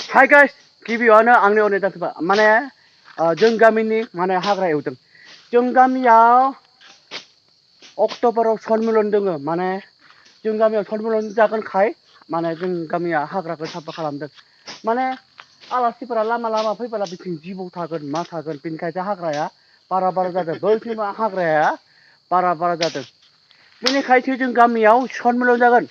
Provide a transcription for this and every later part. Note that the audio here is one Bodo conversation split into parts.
Hi guys, गिबियावनो आंनि अननाय माने जों गामिनि माने हाग्रा एवदों। जों गामियाव अक्ट'बराव सनमिलन दोङो माने जों गामियाव सनमिलन जागोनखाय माने जों गामिया हाग्राखौ साफा खालामदों। माने आलासिफोरा लामा लामा फैबोला बिथिं जिबौ थागोन मा थागोन बेनिखायनो हाग्राया बारा जादों। बैथिं हाग्राया बारा जादों। बेनिखायनो जों गामियाव सनमिलन जागोन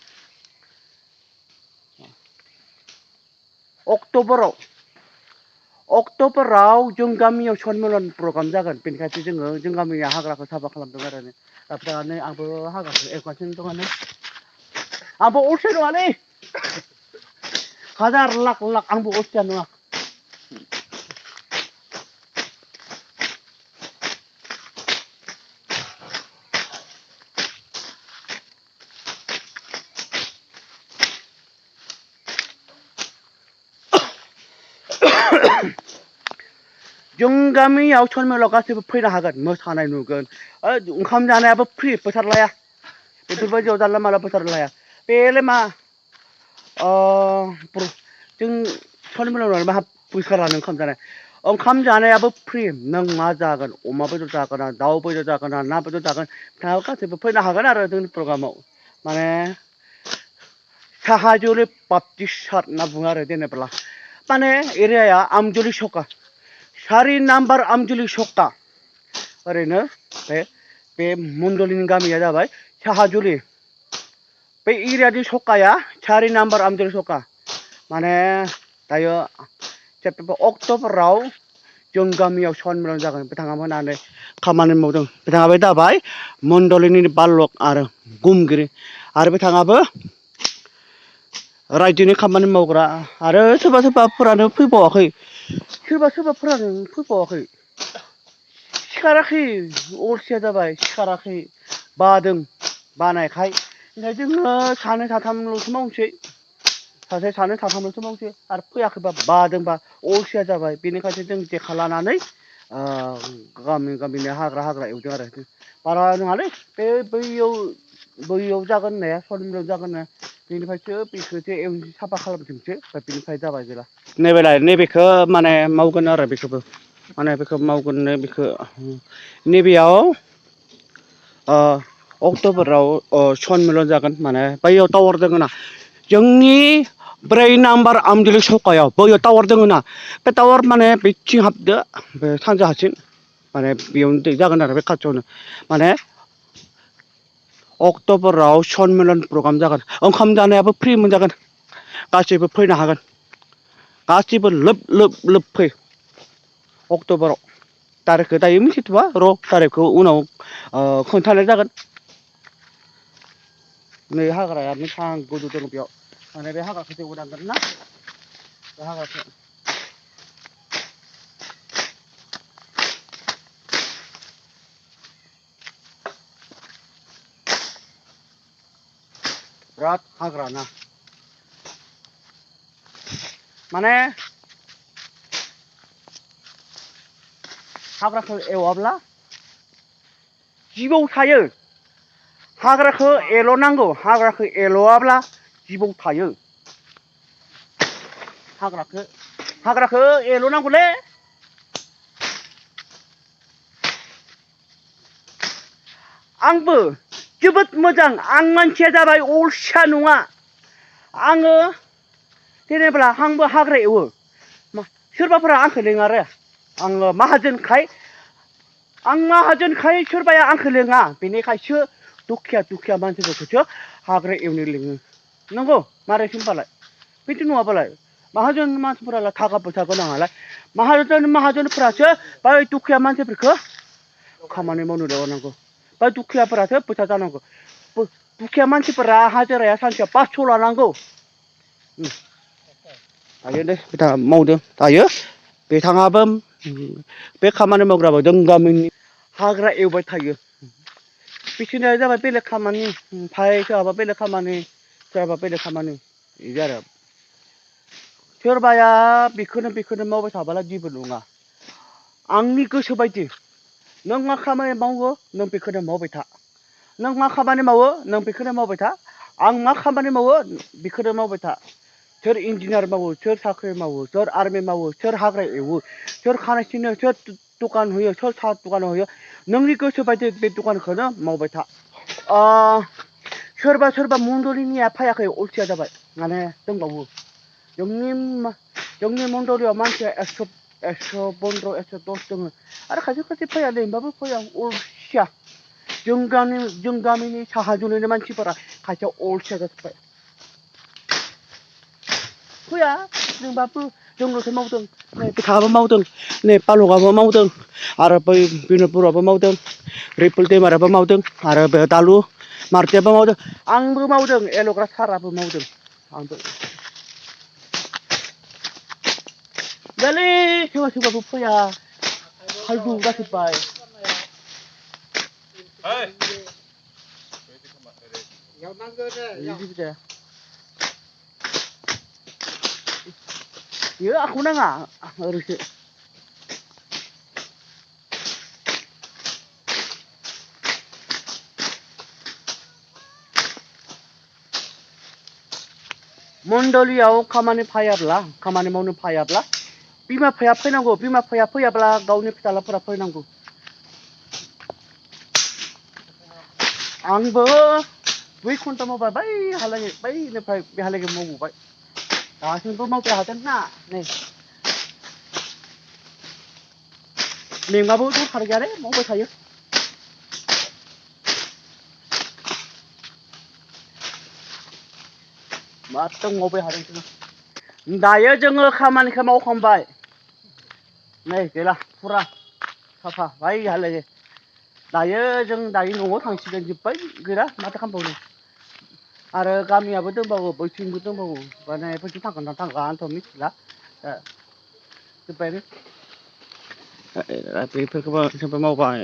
अक्ट'बराव जों गामियाव सनमिलन प्रग्राम जागोन। बेनिखायनो जों गामिया हाग्राखौ साफा खालामदों आरो नै आंबो हाग्राखौ एवगासिनो दङ। आंबो अलसिया नङालै हाजार लाख आंबो अलसिया नङा। जों गामियाव सनमिलनाव गासैबो फैनो हागोन। मोसानाय नुगोन, ओंखाम जानायाबो फ्रि, फैसा लाया। बेफोरबायदियाव जानला मानला फैसा लाया। बेलाय मा जों सनमिलनाव मा फैसा लानो ओंखाम जानायाबो फ्रि। नों मा जागोन, अमा बेदर जागोन ना दाउ बेदर जागोन ना ना बेदर जागोन, नोंथाङा गासैबो फैनो हागोन आरो जोंनि प्रग्रामाव। माने साहाजुलि बापटिसार होनना बुङो आरो जेनेब्ला माने एरियाया आमजुलि सखा 4 नाम्बार आमजुलि सखा। ओरैनो बे मण्डलिनि गामिया जाबाय साहाजुलि। बे एरियानि सखाया 4 नाम्बार आमजुलि सखा। माने दायो अक्ट'बराव जों गामियाव सनमिलन जागोन। बिथाङा मोनानै खामानि मावदों। बिथाङाबो जाबाय मण्डलिनि बालक आरो गुमगिरि आरो बिथाङाबो रायजोनि खामानि मावग्रा आरो सोरबाफोरानो फैबावाखै। सोरबाफोरानो फैबावाखै। सिखाराखै, अलसिया जाबाय, सिखाराखै, बादों। बानायखाय जोङो सानै साथामल'सो मावनोसै। सानै साथामल'सो मावनोसै आरो फैयाखैबा बादोंबा अलसिया जाबाय। बेनिखायनो जों जेखा लानानै गामिनो हाग्रा एवदों आरो बारा नङालै बे बैयाव जागोन होननाया सनमिलन जागोन होननाया बेनिफ्रायसो बेखौसो साफा खालामथोंसै बेनिफ्राय जाबाय जेला नैबेखौ माने मावगोन आरो बेखौबो माने बेखौ मावगोन बेखौ नैबेयाव अक्ट'बराव सनमिलन जागोन। माने बैयाव टावार दङ ना जोंनि 4 नाम्बार आमजुलि सखायाव बैयाव टावार दङ ना बे टावार माने बिथिं हाबदो बे सानजाहाथिं माने बेयावनो जागोन आरो बे खाथियावनो माने अक्ट'बराव सनमिलन प्रग्राम जागोन। ओंखाम जानायाबो फ्रि मोनजागोन। गासैबो फैनो हागोन। गासैबो लोब फै अक्ट'बराव। थारिखखौ दायो मिथिथ'वा र' थारिखखौ उनाव खोन्थानाय जागोन। नै हाग्राया बेसां गोजौ दङ बेयाव माने बे हाग्राखौ एवनांगोन ना बे हाग्राखौ बिराद हाग्रा ना माने हाग्राखौ एवाब्ला जिबौ थायो। हाग्राखौ एल'नांगौ। हाग्राखौ एल'वाब्ला जिबौ थायो। हाग्राखौ एल'नांगौलै। आंबो जोबोद मोजां। आं मानसिया जाबाय अलसिया नङा। आङो जेनेब्ला आंबो हाग्रा एवो। सोरबाफोरा आंखौ लिङा। आङो माहाजोनखाय सोरबाया आंखौ लिङा। बेनिखायसो दुखिया मानसिफोरखौसो हाग्रा एवनो लिङो। नंगौ मारैसो होनबालाय बिदि नङाबालाय माहाजोन मानसिफोरालाय थाखा फैसा गोनाङालाय माहाजोनफोरासो बै दुखिया मानसिफोरखौ खामानि मावनो लिंहरनांगौ। बै दुखियाफोरासो फैसा जानांगौ। दुखिया मानसिफोरा हाजिराया सानसेयाव 500 लानांगौ। दायो दे बिथाङा मावदों दायो बिथाङाबो बे खामानि मावग्राबो जों गामिनि हाग्रा एवबाय थायो। बिसोरनिया जाबाय बेलेग खामानि ओमफ्राय सोरहाबा बेलेग खामानि बिदि आरो सोरबाया बेखौनो मावबाय थाबालाय जेबो नङा। आंनि गोसो बायदि नों मा खामानि मावो नों बेखौनो मावबाय था। नों मा खामानि मावो नों बेखौनो मावबाय था। आं मा खामानि मावो बेखौनो मावबाय था। सोर इन्जिनियार मावो सोर साख्रि मावो सोर आर्मि मावो सोर हाग्रा एवो सोर खानाय सिनो सोर दखान होयो सोर साहा दखान होयो नोंनि गोसो बायदि बे दखानखौनो मावबाय था सोरबा सोरबा मण्डलिनिया फैयाखै अलसिया जाबाय माने दंबावो जोंनि मण्डलियाव मानसिया 115 110 दङ आरो खायसे खायसे फैयालै होमबाबो फैया अलसिया जों गामिनि साहाजोंनि मानसिफोरा खायसे अलसिया जाजोब्बाय फैया जोंबाबो जोंल'सो मावदों नै बिथाङाबो मावदों नै पालकआबो मावदों आरो बै बिन'पुराबो मावदों रिपुल दैमाराबो मावदों आरो बे दालु मार्टियाबो मावदों आंबो मावदों एल'ग्रा साराबो मावदों आंबो दालै सोरबा सोरबाबो फैया फाल्थु जाजोब्बाय बेयो आंखौ नाङा ओरैसो मण्डलियाव खामानि मावनो फैयाब्ला बिमा बिफाया फैनांगौ बिमा बिफाया फैयाब्ला गावनि फिसाज्लाफोरा फैनांगौ आंबो 2 घन्टा मावबाय बैनिफ्राय बेहालागै मावबोबाय दासिमबो मावबाय हादों ना नै मेंबाबो दरखार गैयालै मावबाय थायो माथो मावबाय हादों जोङो दायो जोङो खामानिखौ मावखांबाय नै गैला फुरा साफा बैहालागै दायो जों न'आव थांसिगोन जोब्बाय गैला माथो खालामबावनो आरो गामियाबो दंबावो बैथिंबो दंबावो माने बैथिं थांगोन ना थांला आंथ' मिथिला जोब्बाय बेफोरखौबो मावबाय